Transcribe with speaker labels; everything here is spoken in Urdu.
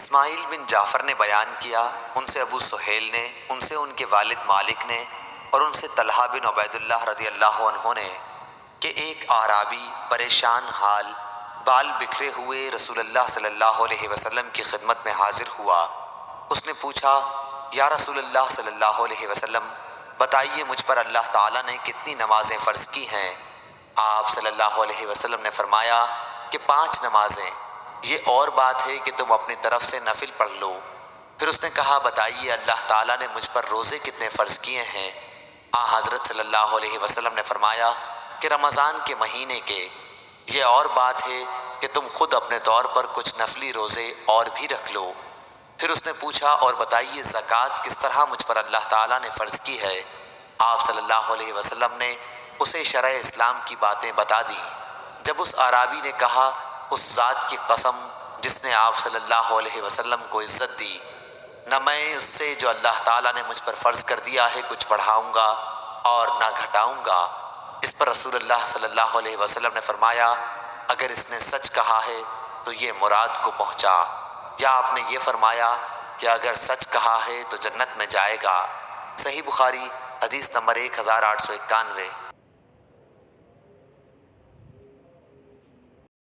Speaker 1: اسماعیل بن جعفر نے بیان کیا، ان سے ابو سہیل نے، ان سے ان کے والد مالک نے، اور ان سے طلحہ بن عبید اللہ رضی اللہ عنہ نے کہ ایک اعرابی پریشان حال بال بکھرے ہوئے رسول اللہ صلی اللہ علیہ وسلم کی خدمت میں حاضر ہوا۔ اس نے پوچھا، یا رسول اللہ صلی اللہ علیہ وسلم، بتائیے مجھ پر اللہ تعالیٰ نے کتنی نمازیں فرض کی ہیں؟ آپ صلی اللہ علیہ وسلم نے فرمایا کہ 5 نمازیں، یہ اور بات ہے کہ تم اپنی طرف سے نفل پڑھ لو۔ پھر اس نے کہا، بتائیے اللہ تعالیٰ نے مجھ پر روزے کتنے فرض کیے ہیں؟ حضرت صلی اللہ علیہ وسلم نے فرمایا کہ رمضان کے مہینے کے، یہ اور بات ہے کہ تم خود اپنے طور پر کچھ نفلی روزے اور بھی رکھ لو۔ پھر اس نے پوچھا، اور بتائیے زکوٰۃ کس طرح مجھ پر اللہ تعالیٰ نے فرض کی ہے؟ آپ صلی اللہ علیہ وسلم نے اسے شرع اسلام کی باتیں بتا دیں۔ جب اس اعرابی نے کہا، اس ذات کی قسم جس نے آپ صلی اللہ علیہ وسلم کو عزت دی، نہ میں اس سے جو اللہ تعالیٰ نے مجھ پر فرض کر دیا ہے کچھ بڑھاؤں گا اور نہ گھٹاؤں گا، اس پر رسول اللہ صلی اللہ علیہ وسلم نے فرمایا، اگر اس نے سچ کہا ہے تو یہ مراد کو پہنچا، یا آپ نے یہ فرمایا کہ اگر سچ کہا ہے تو جنت میں جائے گا۔ صحیح بخاری حدیث نمبر 1891۔